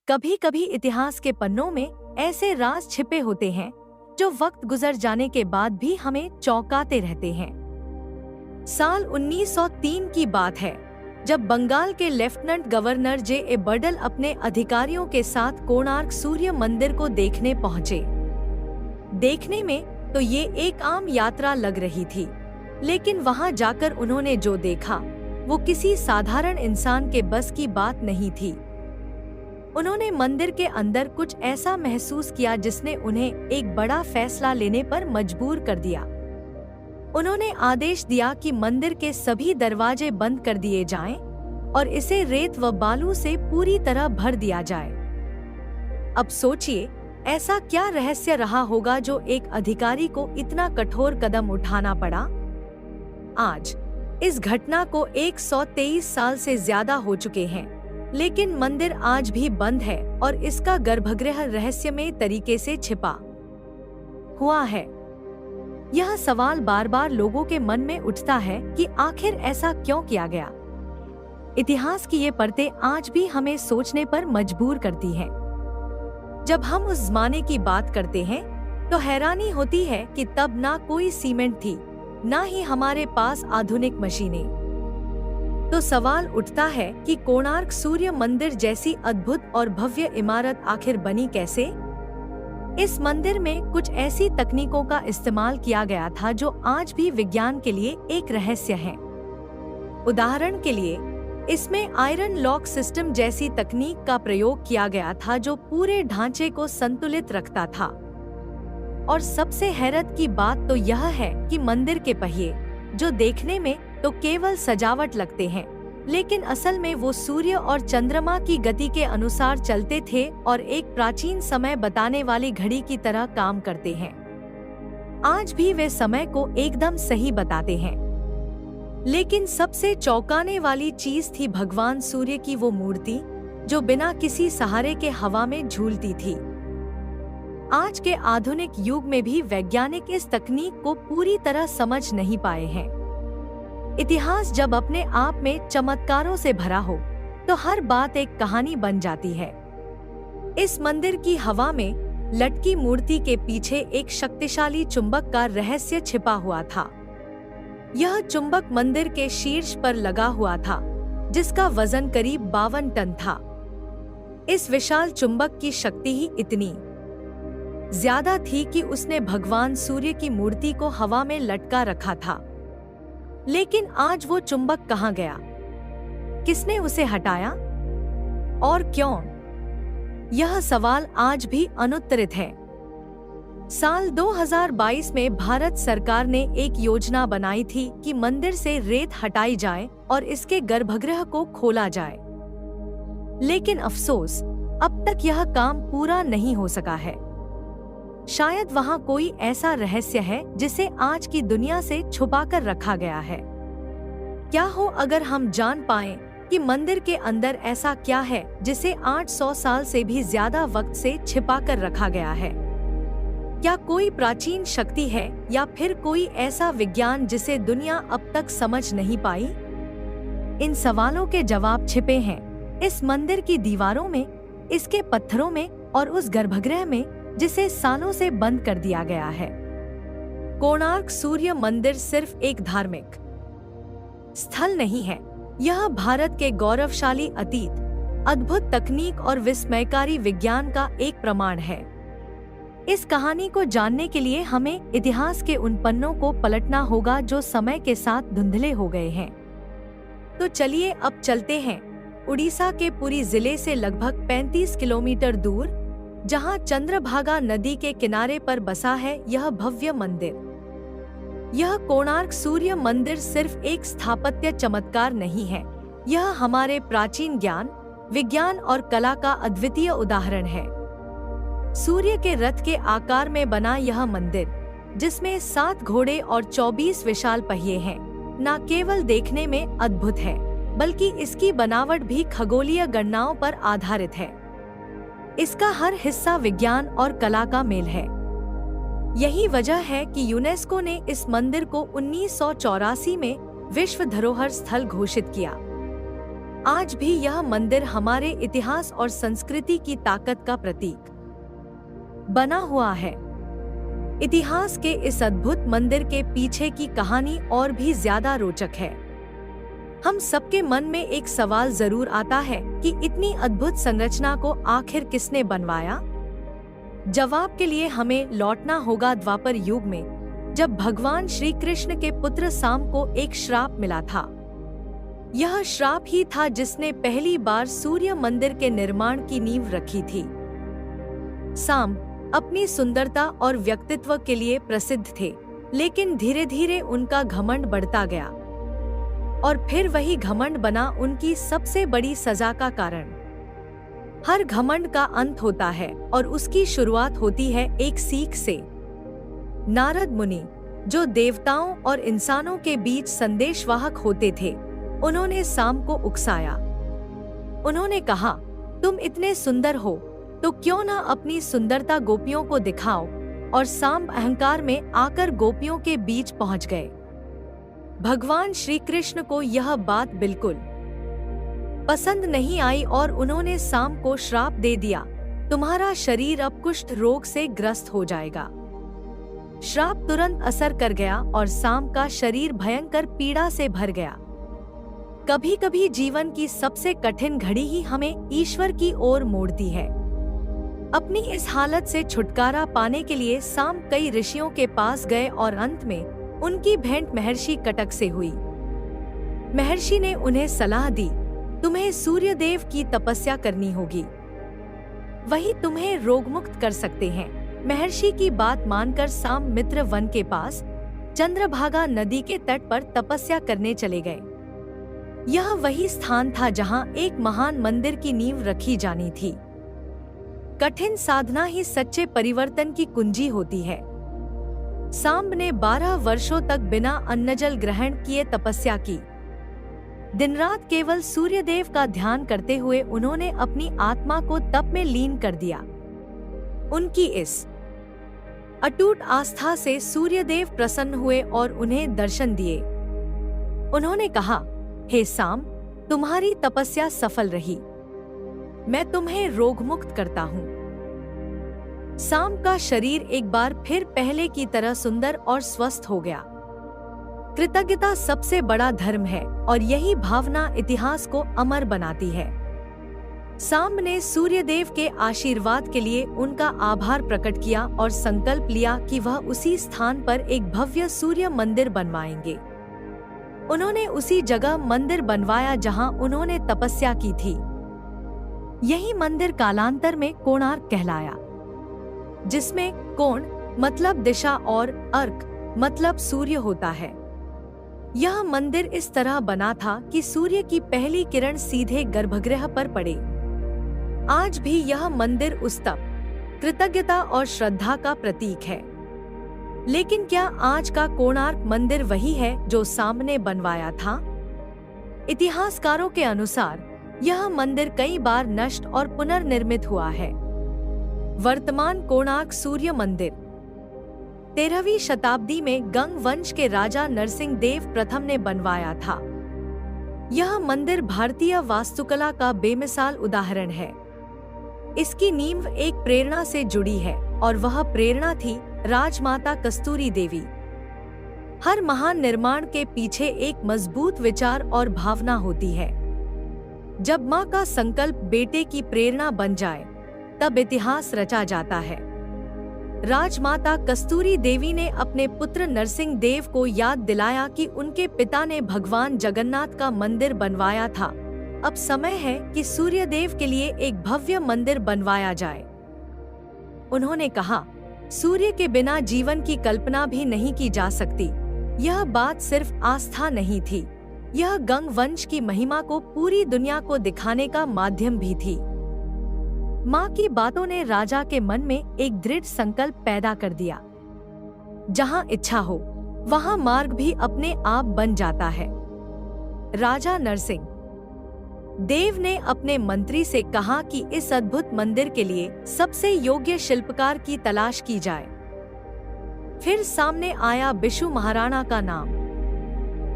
कभी कभी इतिहास के पन्नों में ऐसे राज छिपे होते हैं जो वक्त गुजर जाने के बाद भी हमें चौंकाते रहते हैं। साल 1903 की बात है, जब बंगाल के लेफ्टिनेंट गवर्नर जे.ए. बर्डल अपने अधिकारियों के साथ कोणार्क सूर्य मंदिर को देखने पहुंचे। देखने में तो ये एक आम यात्रा लग रही थी, लेकिन वहां जाकर उन्होंने जो देखा वो किसी साधारण इंसान के बस की बात नहीं थी। उन्होंने मंदिर के अंदर कुछ ऐसा महसूस किया जिसने उन्हें एक बड़ा फैसला लेने पर मजबूर कर दिया। उन्होंने आदेश दिया कि मंदिर के सभी दरवाजे बंद कर दिए जाएं और इसे रेत व बालू से पूरी तरह भर दिया जाए। अब सोचिए, ऐसा क्या रहस्य रहा होगा जो एक अधिकारी को इतना कठोर कदम उठाना पड़ा। आज इस घटना को 123 साल से ज्यादा हो चुके हैं, लेकिन मंदिर आज भी बंद है और इसका गर्भगृह रहस्यमय तरीके से छिपा हुआ है। यह सवाल बार बार लोगों के मन में उठता है कि आखिर ऐसा क्यों किया गया। इतिहास की ये परतें आज भी हमें सोचने पर मजबूर करती हैं। जब हम उस जमाने की बात करते हैं तो हैरानी होती है कि तब ना कोई सीमेंट थी, ना ही हमारे पास आधुनिक मशीनें। तो सवाल उठता है कि कोणार्क सूर्य मंदिर जैसी अद्भुत और भव्य इमारत आखिर बनी कैसे। इस मंदिर में कुछ ऐसी तकनीकों का इस्तेमाल किया गया था जो आज भी विज्ञान के लिए एक रहस्य है। उदाहरण के लिए, इसमें आयरन लॉक सिस्टम जैसी तकनीक का प्रयोग किया गया था जो पूरे ढांचे को संतुलित रखता था। और सबसे हैरत की बात तो यह है कि मंदिर के पहिए, जो देखने में तो केवल सजावट लगते हैं, लेकिन असल में वो सूर्य और चंद्रमा की गति के अनुसार चलते थे और एक प्राचीन समय बताने वाली घड़ी की तरह काम करते हैं। आज भी वे समय को एकदम सही बताते हैं। लेकिन सबसे चौंकाने वाली चीज थी भगवान सूर्य की वो मूर्ति जो बिना किसी सहारे के हवा में झूलती थी। आज के आधुनिक युग में भी वैज्ञानिक इस तकनीक को पूरी तरह समझ नहीं पाए हैं। इतिहास जब अपने आप में चमत्कारों से भरा हो तो हर बात एक कहानी बन जाती है। इस मंदिर की हवा में लटकी मूर्ति के पीछे एक शक्तिशाली चुंबक का रहस्य छिपा हुआ था। यह चुंबक मंदिर के शीर्ष पर लगा हुआ था, जिसका वजन करीब 52 टन था। इस विशाल चुंबक की शक्ति ही इतनी ज्यादा थी कि उसने भगवान सूर्य की मूर्ति को हवा में लटका रखा था। लेकिन आज वो चुंबक कहाँ गया? किसने उसे हटाया और क्यों? यह सवाल आज भी अनुत्तरित है। साल 2022 में भारत सरकार ने एक योजना बनाई थी कि मंदिर से रेत हटाई जाए और इसके गर्भगृह को खोला जाए। लेकिन अफसोस, अब तक यह काम पूरा नहीं हो सका है। शायद वहाँ कोई ऐसा रहस्य है जिसे आज की दुनिया से छुपाकर रखा गया है। क्या हो अगर हम जान पाएं कि मंदिर के अंदर ऐसा क्या है जिसे 800 साल से भी ज्यादा वक्त से छिपाकर रखा गया है। क्या कोई प्राचीन शक्ति है या फिर कोई ऐसा विज्ञान जिसे दुनिया अब तक समझ नहीं पाई? इन सवालों के जवाब छिपे हैं इस मंदिर की दीवारों में, इसके पत्थरों में और उस गर्भगृह में जिसे सालों से बंद कर दिया गया है। कोणार्क सूर्य मंदिर सिर्फ एक धार्मिक स्थल नहीं है, यह भारत के गौरवशाली अतीत, अद्भुत तकनीक और विस्मयकारी विज्ञान का एक प्रमाण है। इस कहानी को जानने के लिए हमें इतिहास के उन पन्नों को पलटना होगा जो समय के साथ धुंधले हो गए हैं। तो चलिए अब चलते हैं उड़ीसा के पुरी जिले से लगभग 35 किलोमीटर दूर, जहां चंद्रभागा नदी के किनारे पर बसा है यह भव्य मंदिर। यह कोणार्क सूर्य मंदिर सिर्फ एक स्थापत्य चमत्कार नहीं है, यह हमारे प्राचीन ज्ञान, विज्ञान और कला का अद्वितीय उदाहरण है। सूर्य के रथ के आकार में बना यह मंदिर, जिसमें 7 घोड़े और 24 विशाल पहिए हैं, न केवल देखने में अद्भुत है, बल्कि इसकी बनावट भी खगोलीय गणनाओं पर आधारित है। इसका हर हिस्सा विज्ञान और कला का मेल है। यही वजह है कि यूनेस्को ने इस मंदिर को 1984 में विश्व धरोहर स्थल घोषित किया। आज भी यह मंदिर हमारे इतिहास और संस्कृति की ताकत का प्रतीक बना हुआ है। इतिहास के इस अद्भुत मंदिर के पीछे की कहानी और भी ज्यादा रोचक है। हम सबके मन में एक सवाल जरूर आता है कि इतनी अद्भुत संरचना को आखिर किसने बनवाया? जवाब के लिए हमें लौटना होगा द्वापर युग में, जब भगवान श्री कृष्ण के पुत्र साम को एक श्राप मिला था। यह श्राप ही था जिसने पहली बार सूर्य मंदिर के निर्माण की नींव रखी थी। साम अपनी सुंदरता और व्यक्तित्व के लिए प्रसिद्ध थे, लेकिन धीरे धीरे उनका घमंड बढ़ता गया और फिर वही घमंड बना उनकी सबसे बड़ी सजा का कारण। हर घमंड का अंत होता है और उसकी शुरुआत होती है एक सीख से। नारद मुनि, जो देवताओं और इंसानों के बीच संदेशवाहक होते थे, उन्होंने साम को उकसाया। उन्होंने कहा, तुम इतने सुंदर हो तो क्यों न अपनी सुंदरता गोपियों को दिखाओ, और साम अहंकार में आकर गोपियों के बीच पहुंच गए। भगवान श्री कृष्ण को यह बात बिल्कुल पसंद नहीं आई और उन्होंने साम को श्राप दे दिया, तुम्हारा शरीर अब कुष्ठ रोग से ग्रस्त हो जाएगा। श्राप तुरंत असर कर गया और साम का शरीर भयंकर पीड़ा से भर गया। कभी कभी जीवन की सबसे कठिन घड़ी ही हमें ईश्वर की ओर मोड़ती है। अपनी इस हालत से छुटकारा पाने के लिए साम कई ऋषियों के पास गए और अंत में उनकी भेंट महर्षि कटक से हुई। महर्षि ने उन्हें सलाह दी, तुम्हें सूर्य देव की तपस्या करनी होगी, वही तुम्हें रोगमुक्त कर सकते हैं। महर्षि की बात मानकर साम मित्र वन के पास चंद्रभागा नदी के तट पर तपस्या करने चले गए। यह वही स्थान था जहां एक महान मंदिर की नींव रखी जानी थी। कठिन साधना ही सच्चे परिवर्तन की कुंजी होती है। सांब ने 12 वर्षों तक बिना अन्नजल ग्रहण किए तपस्या की। दिन रात केवल सूर्यदेव का ध्यान करते हुए उन्होंने अपनी आत्मा को तप में लीन कर दिया। उनकी इस अटूट आस्था से सूर्यदेव प्रसन्न हुए और उन्हें दर्शन दिए। उन्होंने कहा, हे साम, तुम्हारी तपस्या सफल रही, मैं तुम्हें रोगमुक्त करता हूँ। साम का शरीर एक बार फिर पहले की तरह सुंदर और स्वस्थ हो गया। कृतज्ञता सबसे बड़ा धर्म है और यही भावना इतिहास को अमर बनाती है। साम ने सूर्यदेव के आशीर्वाद के लिए उनका आभार प्रकट किया और संकल्प लिया कि वह उसी स्थान पर एक भव्य सूर्य मंदिर बनवाएंगे। उन्होंने उसी जगह मंदिर बनवाया जहां उन्होंने तपस्या की थी। यही मंदिर कालांतर में कोणार्क कहलाया, जिसमें कोण मतलब दिशा और अर्क मतलब सूर्य होता है। यह मंदिर इस तरह बना था कि सूर्य की पहली किरण सीधे गर्भगृह पर पड़े। आज भी यह मंदिर उस तप, कृतज्ञता और श्रद्धा का प्रतीक है। लेकिन क्या आज का कोणार्क मंदिर वही है जो सामने बनवाया था? इतिहासकारों के अनुसार यह मंदिर कई बार नष्ट और पुनर्निर्मित हुआ है। वर्तमान कोणार्क सूर्य मंदिर 13वीं शताब्दी में गंग वंश के राजा नरसिंह देव प्रथम ने बनवाया था। यह मंदिर भारतीय वास्तुकला का बेमिसाल उदाहरण है। इसकी नींव एक प्रेरणा से जुड़ी है और वह प्रेरणा थी राजमाता कस्तूरी देवी। हर महान निर्माण के पीछे एक मजबूत विचार और भावना होती है। जब माँ का संकल्प बेटे की प्रेरणा बन जाए, तब इतिहास रचा जाता है। राजमाता कस्तूरी देवी ने अपने पुत्र नरसिंह देव को याद दिलाया कि उनके पिता ने भगवान जगन्नाथ का मंदिर बनवाया था। अब समय है कि सूर्यदेव के लिए एक भव्य मंदिर बनवाया जाए। उन्होंने कहा, सूर्य के बिना जीवन की कल्पना भी नहीं की जा सकती। यह बात सिर्फ आस्था नहीं थी, यह गंग वंश की महिमा को पूरी दुनिया को दिखाने का माध्यम भी थी। माँ की बातों ने राजा के मन में एक दृढ़ संकल्प पैदा कर दिया। जहाँ इच्छा हो, वहाँ मार्ग भी अपने आप बन जाता है। राजा नरसिंह देव ने अपने मंत्री से कहा कि इस अद्भुत मंदिर के लिए सबसे योग्य शिल्पकार की तलाश की जाए। फिर सामने आया बिशु महाराणा का नाम,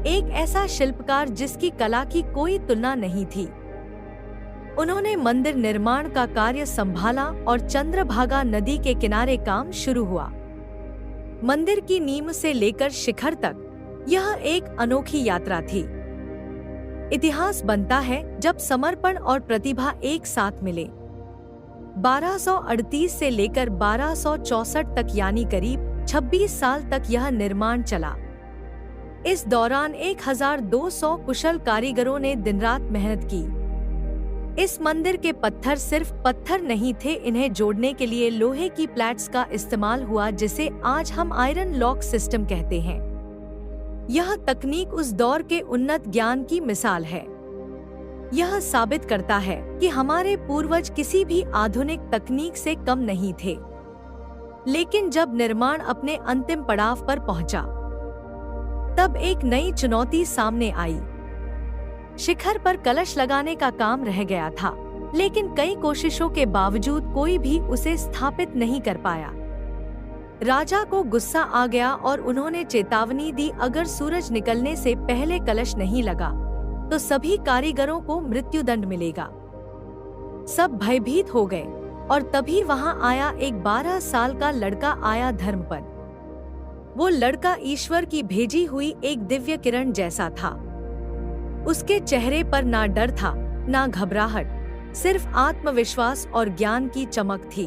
एक ऐसा शिल्पकार जिसकी कला की कोई तुलना नहीं थी। उन्होंने मंदिर निर्माण का कार्य संभाला और चंद्रभागा नदी के किनारे काम शुरू हुआ। मंदिर की नींव से लेकर शिखर तक यह एक अनोखी यात्रा थी। इतिहास बनता है जब समर्पण और प्रतिभा एक साथ मिले। 1238 से लेकर 1264 तक यानी करीब 26 साल तक यह निर्माण चला। इस दौरान 1200 कुशल कारीगरों ने दिन रात मेहनत की। इस मंदिर के पत्थर सिर्फ पत्थर नहीं थे, इन्हें जोड़ने के लिए लोहे की प्लेट्स का इस्तेमाल हुआ, जिसे आज हम आयरन लॉक सिस्टम कहते हैं। यह तकनीक उस दौर के उन्नत ज्ञान की मिसाल है। यह साबित करता है कि हमारे पूर्वज किसी भी आधुनिक तकनीक से कम नहीं थे। लेकिन जब निर्माण अपने अंतिम पड़ाव पर पहुंचा, तब एक नई चुनौती सामने आई। शिखर पर कलश लगाने का काम रह गया था, लेकिन कई कोशिशों के बावजूद कोई भी उसे स्थापित नहीं कर पाया। राजा को गुस्सा आ गया और उन्होंने चेतावनी दी, अगर सूरज निकलने से पहले कलश नहीं लगा तो सभी कारीगरों को मृत्युदंड मिलेगा। सब भयभीत हो गए और तभी वहां आया एक 12 साल का लड़का आया धर्मपद। वो लड़का ईश्वर की भेजी हुई एक दिव्य किरण जैसा था। उसके चेहरे पर ना डर था, ना घबराहट, सिर्फ आत्मविश्वास और ज्ञान की चमक थी।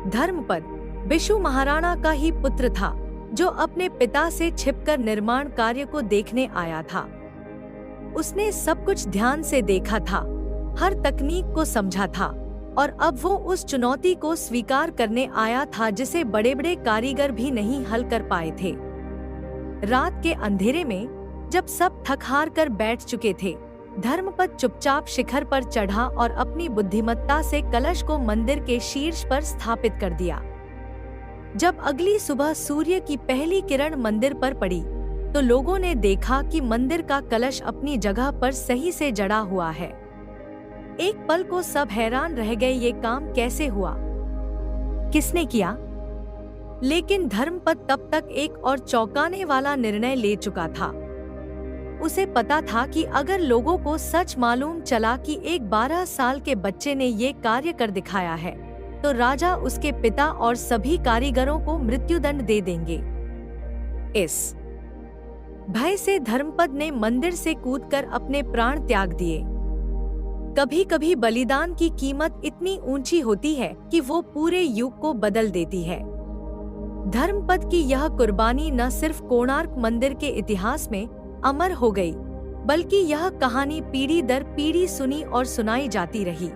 धर्मपद बिशु महाराणा का ही पुत्र था, जो अपने पिता से छिपकर निर्माण कार्य को देखने आया था। उसने सब कुछ ध्यान से देखा था, हर तकनीक को समझा था और अब वो उस चुनौती को स्वीकार करने आया था जिसे बड़े-बड़े कारीगर भी नहीं हल कर पाए थे। रात के अंधेरे में जब सब थक हार कर बैठ चुके थे, धर्मपद चुपचाप शिखर पर चढ़ा और अपनी बुद्धिमत्ता से कलश को मंदिर के शीर्ष पर स्थापित कर दिया। जब अगली सुबह सूर्य की पहली किरण मंदिर पर पड़ी, तो लोगों ने देखा कि मंदिर का कलश अपनी जगह पर सही से जड़ा हुआ है। एक पल को सब हैरान रह गए, ये काम कैसे हुआ, किसने किया? लेकिन धर्मपद तब तक एक और चौंकाने वाला निर्णय ले चुका था। उसे पता था कि अगर लोगों को सच मालूम चला कि एक 12 साल के बच्चे ने ये कार्य कर दिखाया है, तो राजा उसके पिता और सभी कारीगरों को मृत्युदंड दे देंगे। इस भय से धर्मपद ने मंदिर से कूदकर अपने प्राण त्याग दिए। कभी कभी बलिदान की कीमत इतनी ऊंची होती है कि वो पूरे युग को बदल देती है। धर्मपद की यह कुर्बानी न सिर्फ कोणार्क मंदिर के इतिहास में अमर हो गई, बल्कि यह कहानी पीढ़ी दर पीढ़ी सुनी और सुनाई जाती रही।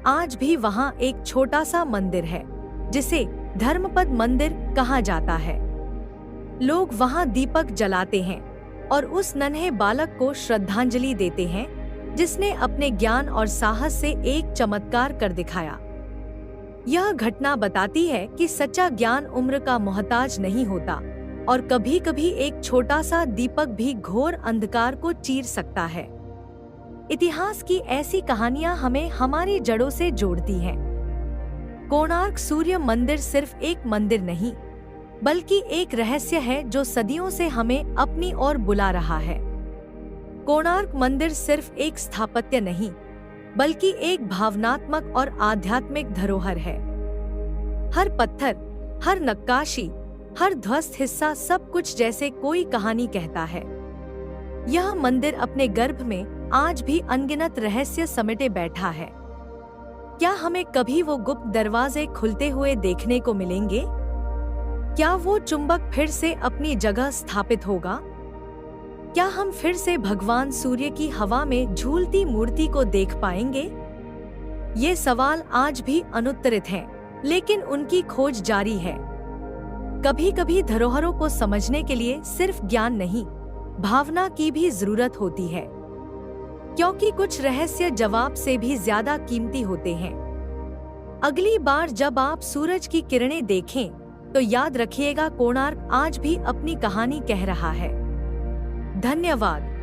आज भी वहाँ एक छोटा सा मंदिर है, जिसे धर्मपद मंदिर कहा जाता है। लोग वहाँ दीपक जलाते हैं और उस नन्हे बालक को श्रद्धांजलि देते हैं, जिसने अपने ज्ञान और साहस से एक चमत्कार कर दिखाया। यह घटना बताती है कि सच्चा ज्ञान उम्र का मोहताज नहीं होता और कभी कभी एक छोटा सा दीपक भी घोर अंधकार को चीर सकता है। इतिहास की ऐसी कहानियां हमें हमारी जड़ों से जोड़ती हैं। कोणार्क सूर्य मंदिर सिर्फ एक मंदिर नहीं, बल्कि एक रहस्य है जो सदियों से हमें अपनी ओर बुला रहा है। कोणार्क मंदिर सिर्फ एक स्थापत्य नहीं, बल्कि एक भावनात्मक और आध्यात्मिक धरोहर है। हर पत्थर, हर नक्काशी, हर ध्वस्त हिस्सा सब कुछ जैसे कोई कहानी कहता है। यह मंदिर अपने गर्भ में आज भी अनगिनत रहस्य समेटे बैठा है। क्या हमें कभी वो गुप्त दरवाजे खुलते हुए देखने को मिलेंगे? क्या वो चुंबक फिर से अपनी जगह स्थापित होगा? क्या हम फिर से भगवान सूर्य की हवा में झूलती मूर्ति को देख पाएंगे? ये सवाल आज भी अनुत्तरित हैं, लेकिन उनकी खोज जारी है। कभी कभी धरोहरों को समझने के लिए सिर्फ ज्ञान नहीं, भावना की भी जरूरत होती है, क्योंकि कुछ रहस्य जवाब से भी ज्यादा कीमती होते हैं। अगली बार जब आप सूरज की किरणें देखें, तो याद रखिएगा, कोणार्क आज भी अपनी कहानी कह रहा है। धन्यवाद।